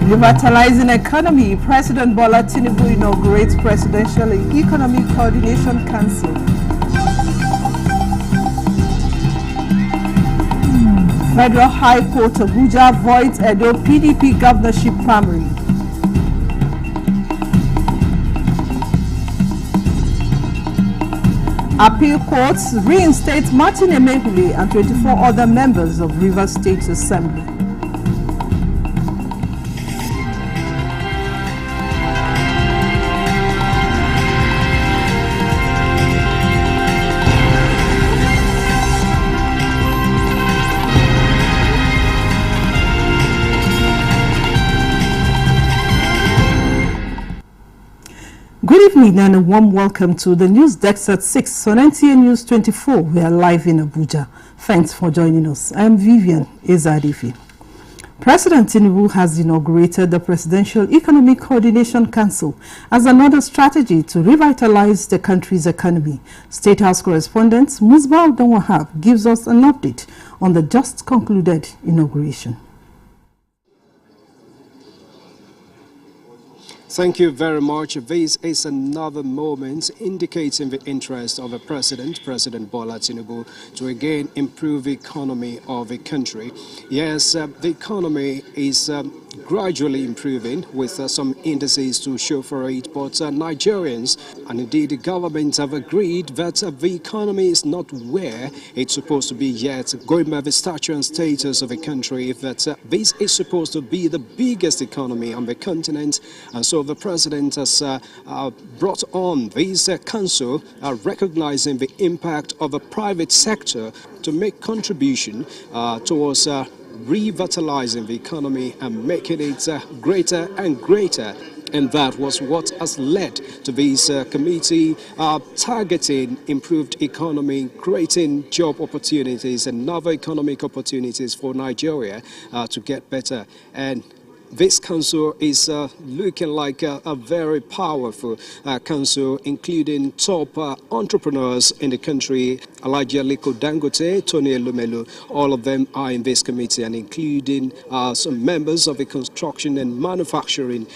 Revitalizing economy, President Bola Tinubu inaugurates Presidential Economic Coordination Council. Federal High Court Abuja voids Edo PDP governorship primary. Appeal courts reinstate Martin Emehule and 24 other members of Rivers State Assembly. Good evening and a warm welcome to the news desk at 6 on NTA News24. We are live in Abuja. Thanks for joining us. I am Vivian Ezadifi. President Tinubu has inaugurated the Presidential Economic Coordination Council as another strategy to revitalize the country's economy. State House correspondent Musbah Abdul-Wahab gives us an update on the just concluded inauguration. Thank you very much. This is another moment indicating the interest of the President Bola Tinubu, to again improve the economy of the country. Yes, the economy is gradually improving with some indices to show for it, but Nigerians and indeed the government have agreed that the economy is not where it's supposed to be yet, going by the stature and status of the country, that this is supposed to be the biggest economy on the continent. And so the President has brought on this council, recognizing the impact of the private sector to make contribution towards revitalizing the economy and making it greater and greater. And that was what has led to this committee targeting improved economy, creating job opportunities and other economic opportunities for Nigeria to get better. And this council is looking like a very powerful council, including top entrepreneurs in the country. Alhaji Aliko Dangote, Tony Elumelu, all of them are in this committee, and including some members of the construction and manufacturing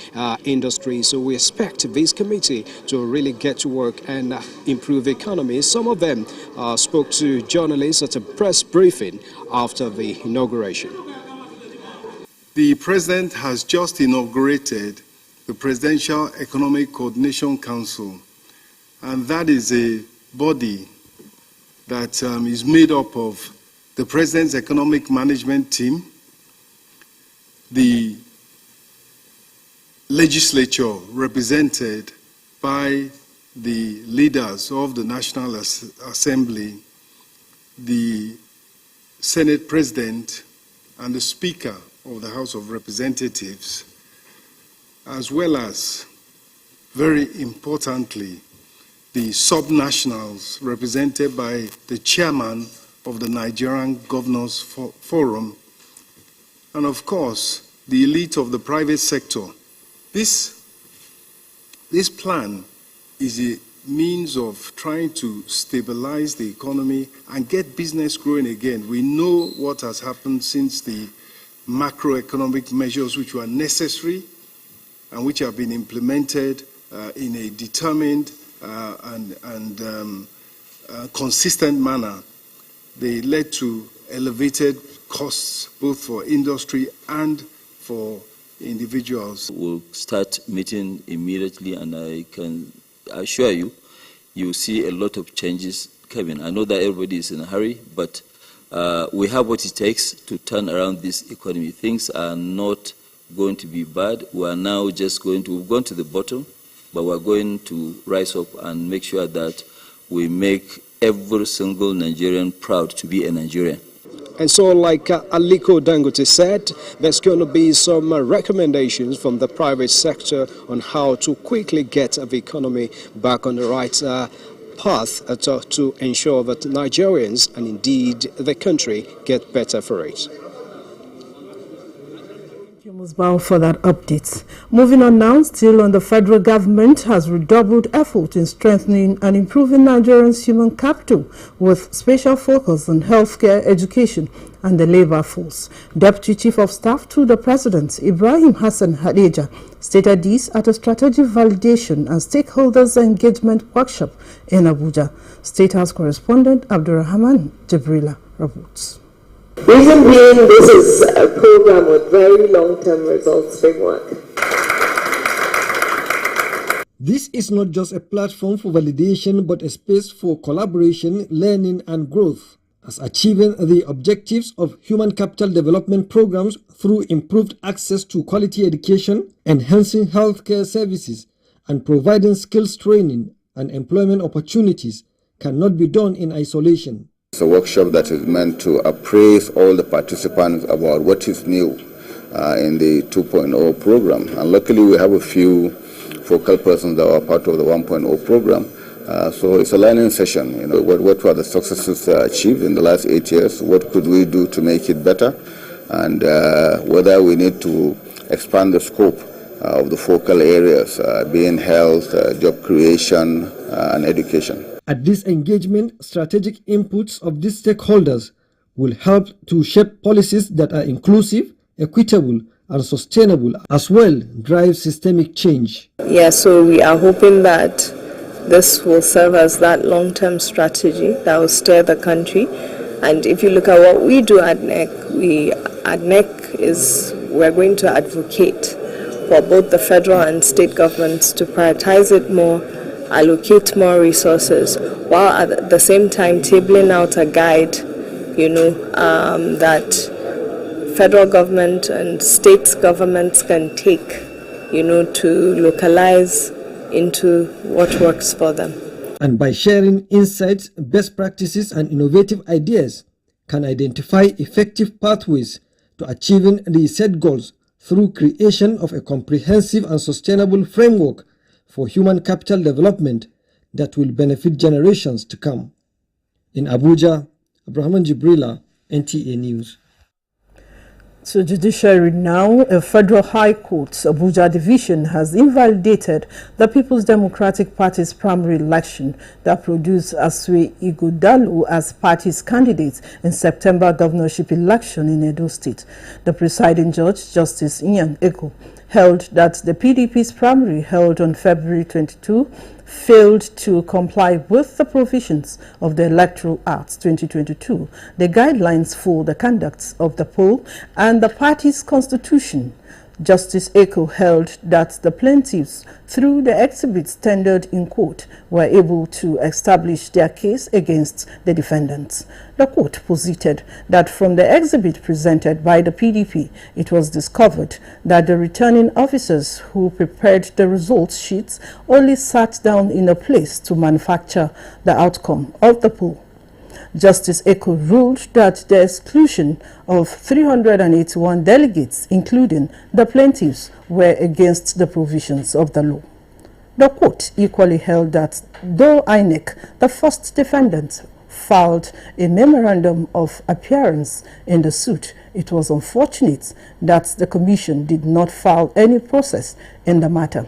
industry. So we expect this committee to really get to work and improve the economy. Some of them spoke to journalists at a press briefing after the inauguration. The President has just inaugurated the Presidential Economic Coordination Council, and that is a body that is made up of the President's Economic Management Team, the legislature represented by the leaders of the National Assembly, the Senate President, and the Speaker of the House of Representatives, as well as, very importantly, the subnationals represented by the chairman of the Nigerian Governors Forum, and of course, the elite of the private sector. This plan is a means of trying to stabilize the economy and get business growing again. We know what has happened since the macroeconomic measures which were necessary and which have been implemented in a determined and consistent manner. They led to elevated costs both for industry and for individuals. We'll start meeting immediately, and I can assure you, you'll see a lot of changes coming. I know that everybody is in a hurry, but we have what it takes to turn around this economy. Things are not going to be bad. We are now just we've gone to the bottom, but we're going to rise up and make sure that we make every single Nigerian proud to be a Nigerian. And so, like Aliko Dangote said, there's going to be some recommendations from the private sector on how to quickly get the economy back on the right path to ensure that Nigerians and indeed the country get better for it. Thank you, Musbah, for that update. Moving on now, still on the federal government has redoubled effort in strengthening and improving Nigerians' human capital with special focus on healthcare, education and the labor force. Deputy Chief of Staff to the President, Ibrahim Hassan Hadija, stated this at a strategic validation and stakeholders engagement workshop in Abuja. State House correspondent Abdurrahman Jibrila reports. Reason being, this is a program with very long-term results framework. This is not just a platform for validation, but a space for collaboration, learning, and growth, as achieving the objectives of human capital development programs through improved access to quality education, enhancing healthcare services, and providing skills training and employment opportunities cannot be done in isolation. It's a workshop that is meant to appraise all the participants about what is new in the 2.0 program. And luckily we have a few focal persons that are part of the 1.0 program. So it's a learning session. You know, what were the successes achieved in the last 8 years? What could we do to make it better? And whether we need to expand the scope of the focal areas, being health, job creation, and education. At this engagement, strategic inputs of these stakeholders will help to shape policies that are inclusive, equitable, and sustainable, as well drive systemic change. Yeah, so we are hoping that this will serve as that long-term strategy that will steer the country. And if you look at what we do at NEC, we're going to advocate for both the federal and state governments to prioritize it more, allocate more resources, while at the same time tabling out a guide, that federal government and state governments can take, to localize into what works for them. And by sharing insights, best practices, and innovative ideas, can identify effective pathways to achieving the set goals through creation of a comprehensive and sustainable framework for human capital development that will benefit generations to come. In Abuja, Abdurrahman Jibrila, NTA News. So judiciary now, a federal high court, Abuja division has invalidated the People's Democratic Party's primary election that produced Asue Ighodalo as party's candidate in September governorship election in Edo State. The presiding judge, Justice Iyan Eko, held that the PDP's primary held on February 22 failed to comply with the provisions of the Electoral Act 2022, the guidelines for the conduct of the poll, and the party's constitution. Justice Eko held that the plaintiffs, through the exhibits tendered in court, were able to establish their case against the defendants. The court posited that from the exhibit presented by the PDP, it was discovered that the returning officers who prepared the results sheets only sat down in a place to manufacture the outcome of the poll. Justice Eko ruled that the exclusion of 381 delegates, including the plaintiffs, were against the provisions of the law. The court equally held that though INEC, the first defendant, filed a memorandum of appearance in the suit, it was unfortunate that the commission did not file any process in the matter.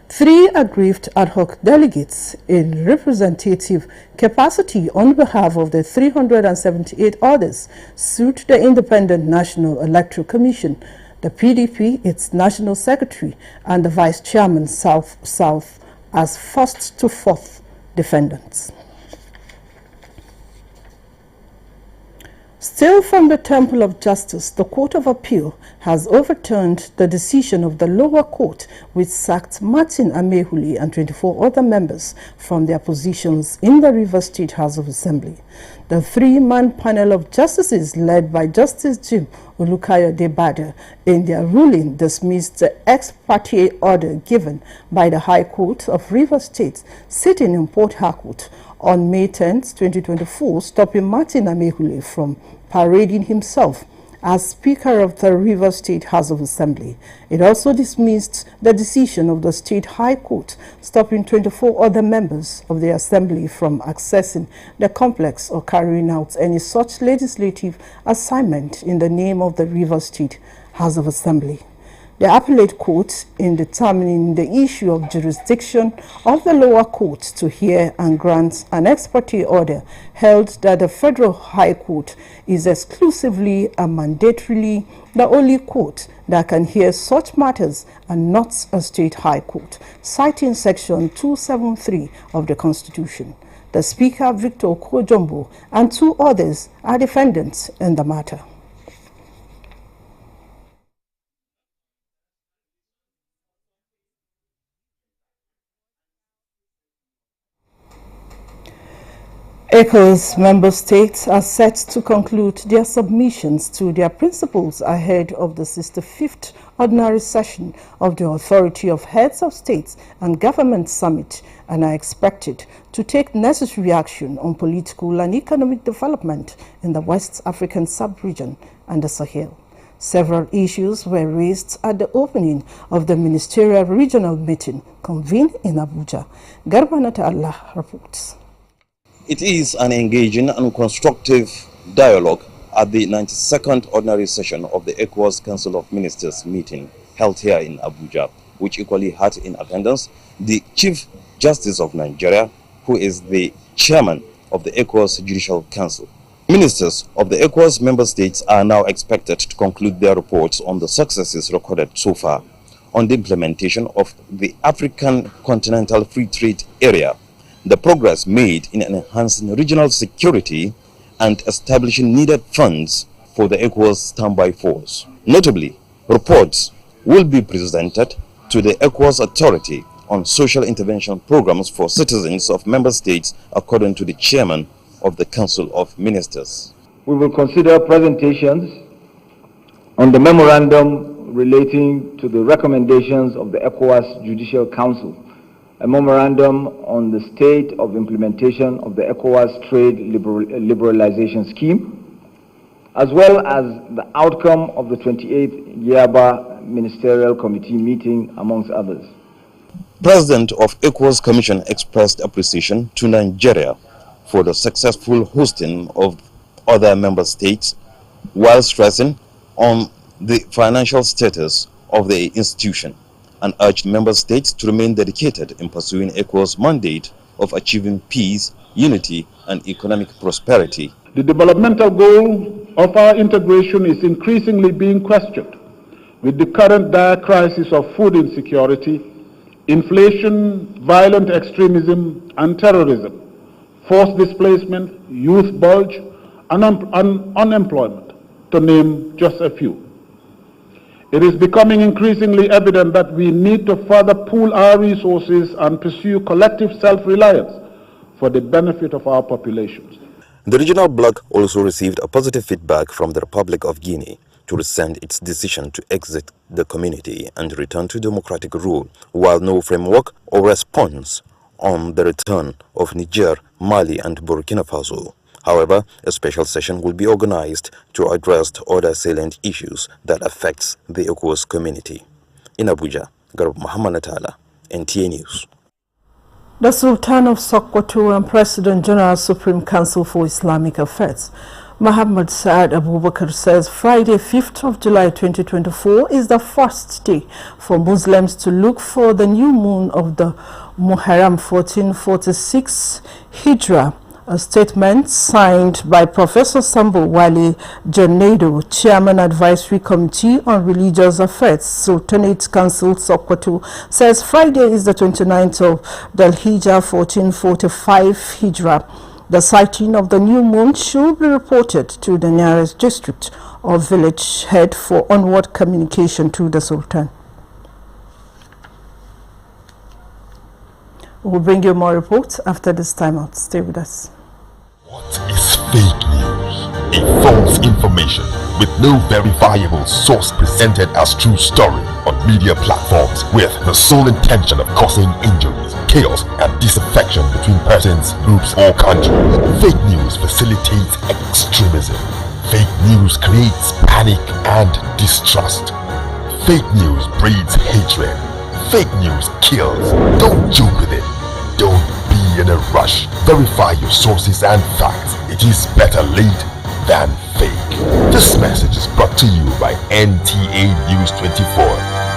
3 aggrieved ad hoc delegates in representative capacity on behalf of the 378 others sued the Independent National Electoral Commission, the PDP, its national secretary, and the vice chairman South as first to fourth defendants. Still from the Temple of Justice, the Court of Appeal has overturned the decision of the lower court which sacked Martin Amehuli and 24 other members from their positions in the Rivers State House of Assembly. The 3-man panel of justices led by Justice Jim Olukayode in their ruling dismissed the ex parte order given by the High Court of Rivers State sitting in Port Harcourt on May 10, 2024, stopping Martin Amehuli from parading himself as Speaker of the Rivers State House of Assembly. It also dismissed the decision of the State High Court stopping 24 other members of the Assembly from accessing the complex or carrying out any such legislative assignment in the name of the Rivers State House of Assembly. The appellate court, in determining the issue of jurisdiction of the lower court to hear and grant an ex parte order, held that the Federal High Court is exclusively and mandatorily the only court that can hear such matters and not a state high court, citing Section 273 of the Constitution. The Speaker, Victor Kojombo, and 2 others are defendants in the matter. ECOWAS member states are set to conclude their submissions to their principles ahead of the 65th ordinary session of the Authority of Heads of States and Government Summit and are expected to take necessary action on political and economic development in the West African sub-region and the Sahel. Several issues were raised at the opening of the ministerial regional meeting convened in Abuja. Garbanata Allah reports. It is an engaging and constructive dialogue at the 92nd ordinary session of the ECOWAS Council of Ministers meeting held here in Abuja, which equally had in attendance the Chief Justice of Nigeria, who is the chairman of the ECOWAS Judicial Council. Ministers of the ECOWAS member states are now expected to conclude their reports on the successes recorded so far on the implementation of the African Continental Free Trade Area, the progress made in enhancing regional security and establishing needed funds for the ECOWAS standby force. Notably, reports will be presented to the ECOWAS Authority on social intervention programs for citizens of member states, according to the chairman of the Council of Ministers. We will consider presentations on the memorandum relating to the recommendations of the ECOWAS Judicial Council, a memorandum on the state of implementation of the ECOWAS trade liberalization scheme, as well as the outcome of the 28th Yaba Ministerial Committee meeting, amongst others. President of ECOWAS Commission expressed appreciation to Nigeria for the successful hosting of other member states, while stressing on the financial status of the institution, and urged member states to remain dedicated in pursuing ECOWAS' mandate of achieving peace, unity, and economic prosperity. The developmental goal of our integration is increasingly being questioned with the current dire crisis of food insecurity, inflation, violent extremism, and terrorism, forced displacement, youth bulge, and unemployment, to name just a few. It is becoming increasingly evident that we need to further pool our resources and pursue collective self-reliance for the benefit of our populations. The regional bloc also received a positive feedback from the Republic of Guinea to rescind its decision to exit the community and return to democratic rule, while no framework or response on the return of Niger, Mali, and Burkina Faso. However, a special session will be organized to address other salient issues that affects the ECOWAS community. In Abuja, Garb Muhammad Natala, NTA News. The Sultan of Sokoto and President General Supreme Council for Islamic Affairs, Muhammad Saad Abubakar, says Friday, 5th of July 2024 is the first day for Muslims to look for the new moon of the Muharram 1446 Hijrah. A statement signed by Professor Sambo Wali Janedo, Chairman Advisory Committee on Religious Affairs, Sultanate Council Sokoto, says Friday is the 29th of Dhul Hijjah 1445 Hijrah. The sighting of the new moon should be reported to the nearest district or village head for onward communication to the Sultan. We'll bring you more reports after this timeout. Stay with us. What is fake news? A false information with no verifiable source presented as true story on media platforms with the sole intention of causing injuries, chaos, and disaffection between persons, groups, or countries. Fake news facilitates extremism. Fake news creates panic and distrust. Fake news breeds hatred. Fake news kills. Don't joke with it. Don't be in a rush. Verify your sources and facts. It is better late than fake. This message is brought to you by NTA NEWS24.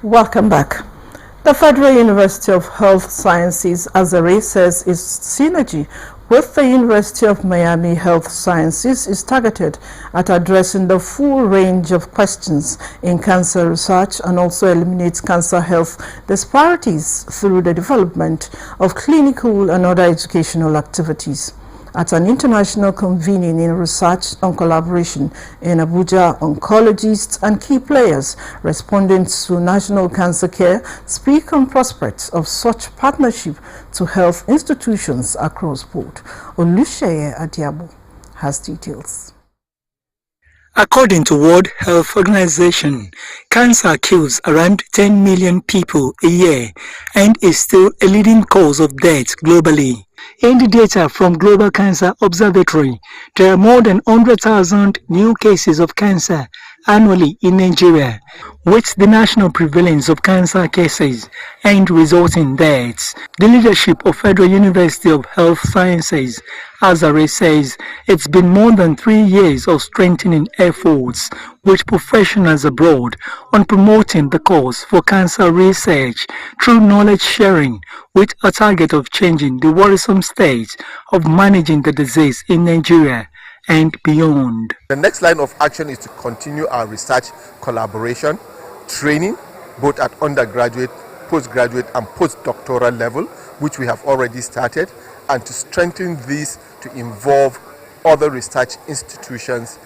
Welcome back. The Federal University of Health Sciences, Azare, says its synergy with the University of Miami Health Sciences is targeted at addressing the full range of questions in cancer research and also eliminates cancer health disparities through the development of clinical and other educational activities. At an international convening in research and collaboration in Abuja, oncologists and key players responding to national cancer care speak on prospects of such partnership to health institutions across board. Olusheye Adiabo has details. According to World Health Organization, cancer kills around 10 million people a year and is still a leading cause of death globally. In the data from Global Cancer Observatory, there are more than 100,000 new cases of cancer annually in Nigeria, with the national prevalence of cancer cases and resulting deaths. The leadership of Federal University of Health Sciences, Azare, says it's been more than 3 years of strengthening efforts with professionals abroad on promoting the cause for cancer research through knowledge sharing, with a target of changing the worrisome state of managing the disease in Nigeria and beyond. The next line of action is to continue our research collaboration, training, both at undergraduate, postgraduate and postdoctoral level, which we have already started, and to strengthen this to involve other research institutions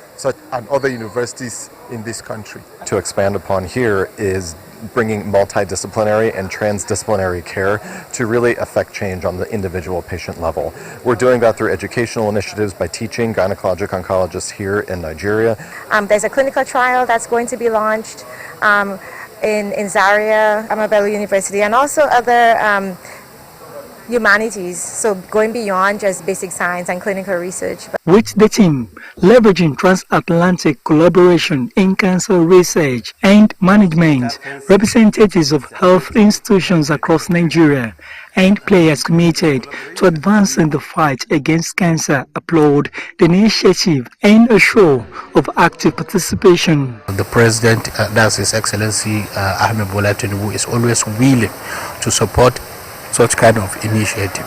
and other universities in this country. To expand upon here is bringing multidisciplinary and transdisciplinary care to really affect change on the individual patient level. We're doing that through educational initiatives by teaching gynecologic oncologists here in Nigeria. There's a clinical trial that's going to be launched in Zaria, Amabelo University, and also other humanities, so going beyond just basic science and clinical research. With the team leveraging transatlantic collaboration in cancer research and management, representatives of health institutions across Nigeria and players committed to advancing the fight against cancer applaud the initiative and assure of active participation. The President, that's His Excellency Ahmed Bola Tinubu, is always willing to support such kind of initiative,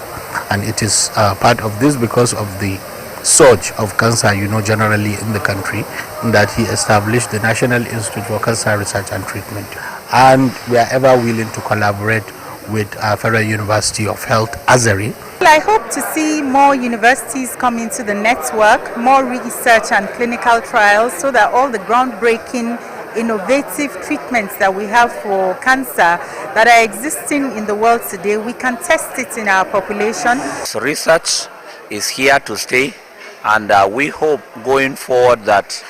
and it is part of this because of the surge of cancer, generally in the country, that he established the National Institute for Cancer Research and Treatment, and we are ever willing to collaborate with Federal University of Health, Azare. I hope to see more universities come into the network, more research and clinical trials, so that all the groundbreaking innovative treatments that we have for cancer that are existing in the world today, we can test it in our population. So research is here to stay, and we hope going forward that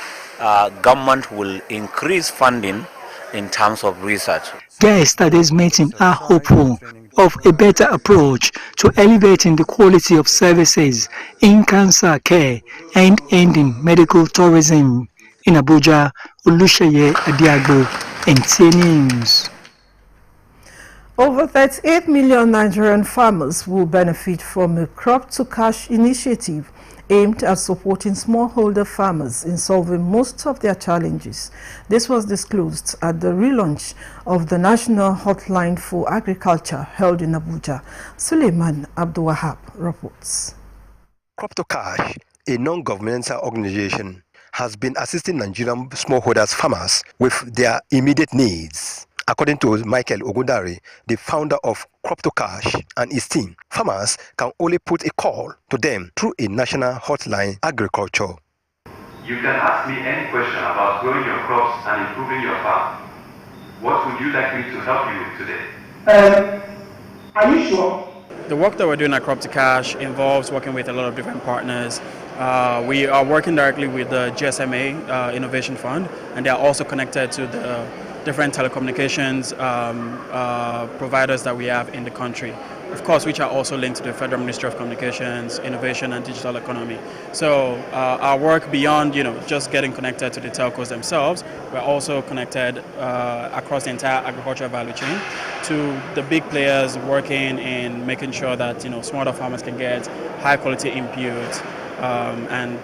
government will increase funding in terms of research. Guests at this meeting are hopeful of a better approach to elevating the quality of services in cancer care and ending medical tourism. In Abuja, Olusheye Adiabo, NTA News. Over 38 million Nigerian farmers will benefit from a crop-to-cash initiative aimed at supporting smallholder farmers in solving most of their challenges. This was disclosed at the relaunch of the National Hotline for Agriculture held in Abuja. Suleiman Abdulwahab reports. Crop-to-Cash, a non-governmental organization, has been assisting Nigerian smallholders farmers with their immediate needs. According to Michael Ogundari, the founder of Crop-to-Cash and his team, farmers can only put a call to them through a national hotline agriculture. You can ask me any question about growing your crops and improving your farm. What would you like me to help you with today? Are you sure? The work that we're doing at Crop-to-Cash involves working with a lot of different partners. We are working directly with the GSMA Innovation Fund, and they are also connected to the different telecommunications providers that we have in the country, of course, which are also linked to the Federal Ministry of Communications, Innovation and Digital Economy. So our work beyond just getting connected to the telcos themselves, we're also connected across the entire agricultural value chain to the big players working in making sure that smallholder farmers can get high quality inputs, and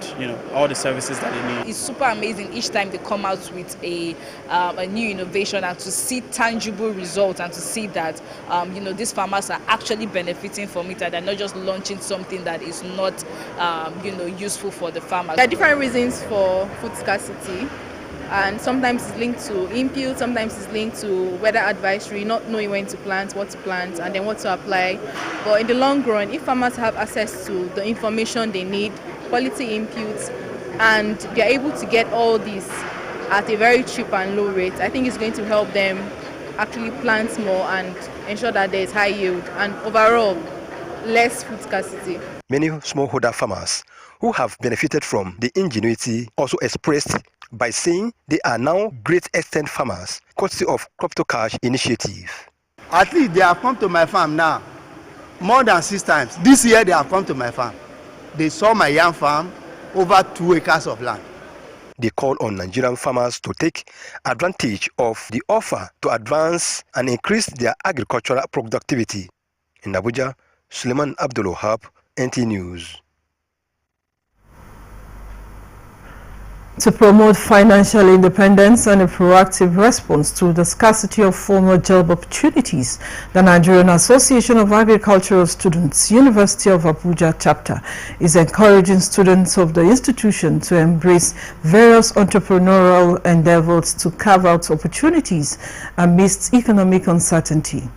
all the services that they need. It's super amazing each time they come out with a new innovation, and to see tangible results, and to see that these farmers are actually benefiting from it, and they're not just launching something that is not useful for the farmers. There are different reasons for food scarcity, and sometimes it's linked to input, sometimes it's linked to weather advisory, not knowing when to plant, what to plant, and then what to apply. But in the long run, if farmers have access to the information they need, quality inputs, and they're able to get all these at a very cheap and low rate, I think it's going to help them actually plant more and ensure that there is high yield and overall less food scarcity. Many smallholder farmers who have benefited from the ingenuity also expressed by saying they are now great extent farmers, courtesy of Crop to Cash initiative. At least they have come to my farm now more than 6 times. This year they have come to my farm. They saw my yam farm, over 2 acres of land. They call on Nigerian farmers to take advantage of the offer to advance and increase their agricultural productivity. In Abuja, Suleiman Abdul-Wahab, NTA News. To promote financial independence and a proactive response to the scarcity of formal job opportunities, the Nigerian Association of Agricultural Students, University of Abuja chapter, is encouraging students of the institution to embrace various entrepreneurial endeavors to carve out opportunities amidst economic uncertainty.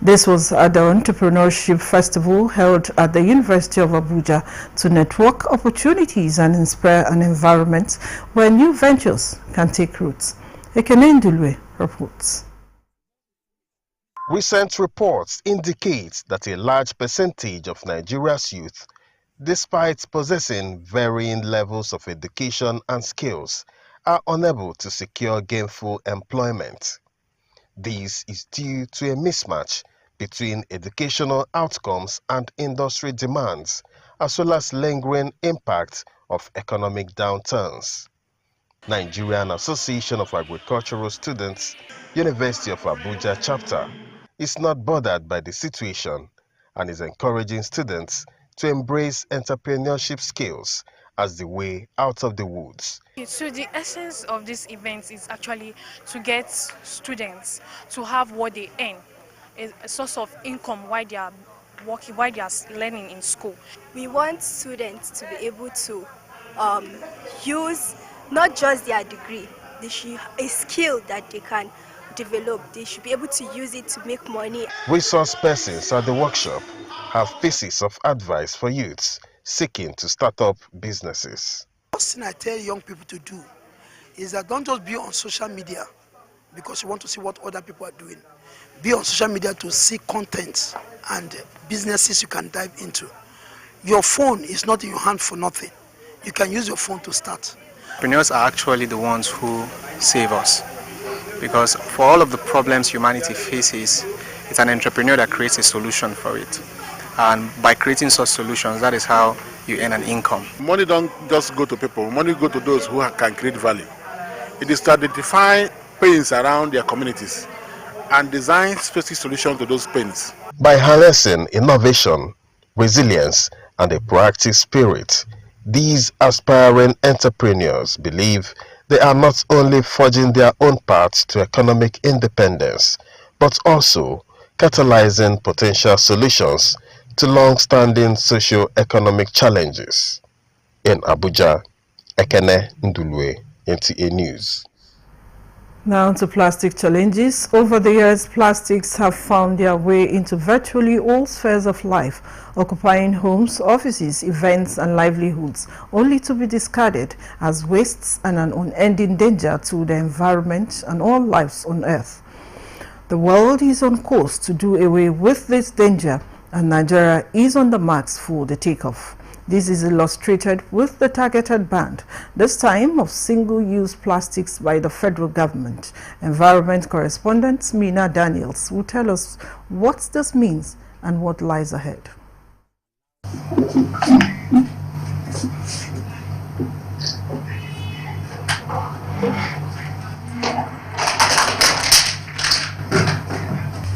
This was at the Entrepreneurship Festival held at the University of Abuja to network opportunities and inspire an environment where new ventures can take roots. Ekene Ndulwe reports. Recent reports indicate that a large percentage of Nigeria's youth, despite possessing varying levels of education and skills, are unable to secure gainful employment. This is due to a mismatch between educational outcomes and industry demands, as well as lingering impact of economic downturns. Nigerian Association of Agricultural Students, University of Abuja chapter, is not bothered by the situation and is encouraging students to embrace entrepreneurship skills as the way out of the woods. So the essence of this event is actually to get students to have what they earn, a source of income while they are working, while they are learning in school. We want students to be able to use not just their degree, they should a skill that they can develop. They should be able to use it to make money. Resource persons at the workshop have pieces of advice for youths seeking to start up businesses. The first thing I tell young people to do is that don't just be on social media because you want to see what other people are doing. Be on social media to see content and businesses you can dive into. Your phone is not in your hand for nothing. You can use your phone to start. Entrepreneurs are actually the ones who save us, because for all of the problems humanity faces, it's an entrepreneur that creates a solution for it. And by creating such solutions, that is how you earn an income. Money don't just go to people. Money go to those who can create value. It is to identify pains around their communities and design specific solutions to those pains. By harnessing innovation, resilience, and a proactive spirit, these aspiring entrepreneurs believe they are not only forging their own path to economic independence, but also catalyzing potential solutions to long-standing socio-economic challenges. In Abuja, Ekene Ndulwe, NTA News. Now to plastic challenges. Over the years, plastics have found their way into virtually all spheres of life, occupying homes, offices, events, and livelihoods, only to be discarded as wastes and an unending danger to the environment and all lives on Earth. The world is on course to do away with this danger, and Nigeria is on the marks for the takeoff. This is illustrated with the targeted ban, this time of single-use plastics by the federal government. Environment correspondent Mina Daniels will tell us what this means and what lies ahead.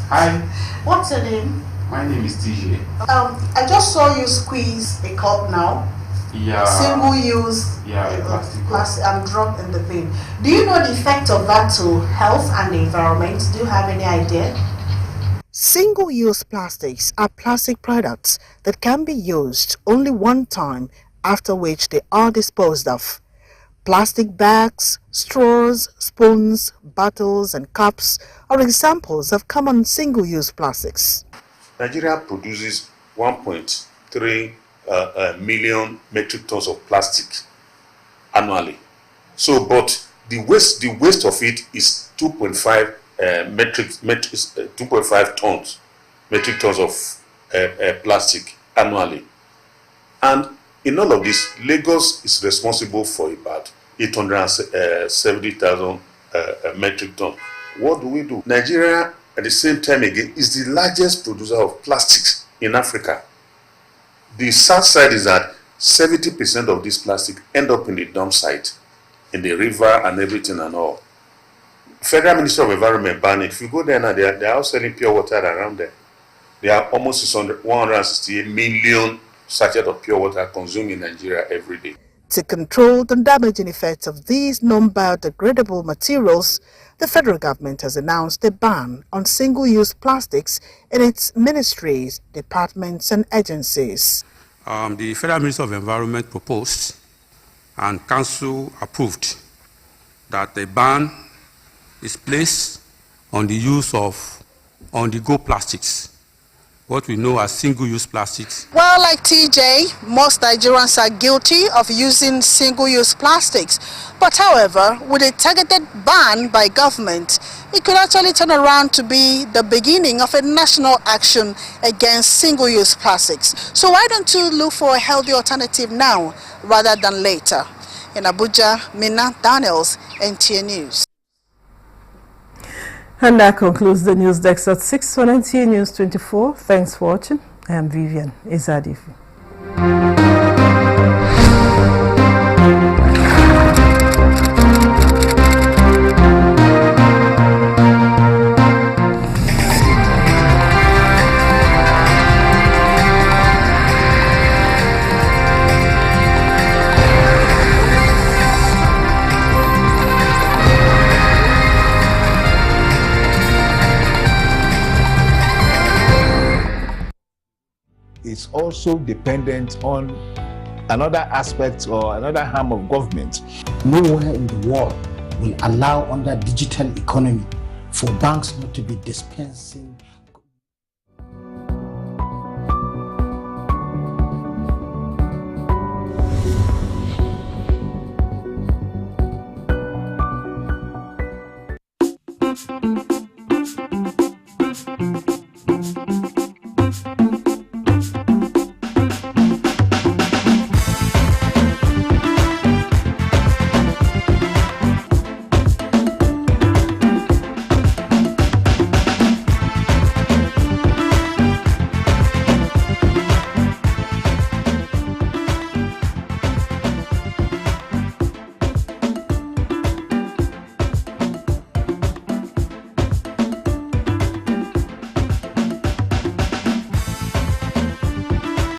Hi. What's your name? My name is TJ. I just saw you squeeze a cup now. single-use plastic drop in the bin. Do you know the effect of that to health and the environment? Do you have any idea? Single-use plastics are plastic products that can be used only one time, after which they are disposed of. Plastic bags, straws, spoons, bottles and cups are examples of common single-use plastics. Nigeria produces 1.3 million metric tons of plastic annually. So, but the waste of it is 2.5 metric tons of plastic annually. And in all of this, Lagos is responsible for about 870,000 metric tons. What do? Nigeria, at the same time again, is the largest producer of plastics in Africa. The sad side is that 70% of this plastic end up in the dump site, in the river and everything and all. Federal Ministry of Environment banned it. If you go there now, they are out selling pure water around there. There are almost 168 million sachets of pure water consumed in Nigeria every day. To control the damaging effects of these non-biodegradable materials, the federal government has announced a ban on single-use plastics in its ministries, departments and agencies. The Federal Ministry of Environment proposed and Council approved that a ban is placed on the use of on-the-go plastics, what we know as single-use plastics. Well, like TJ, most Nigerians are guilty of using single-use plastics. But however, with a targeted ban by government, it could actually turn around to be the beginning of a national action against single-use plastics. So why don't you look for a healthy alternative now rather than later? In Abuja, Mina Daniels, NTA News. And that concludes the news desk at 6 on NTA News 24. Thanks for watching. I am Vivian Ezadifi. Is also dependent on another aspect or another arm of government. Nowhere in the world will allow under digital economy for banks not to be dispensing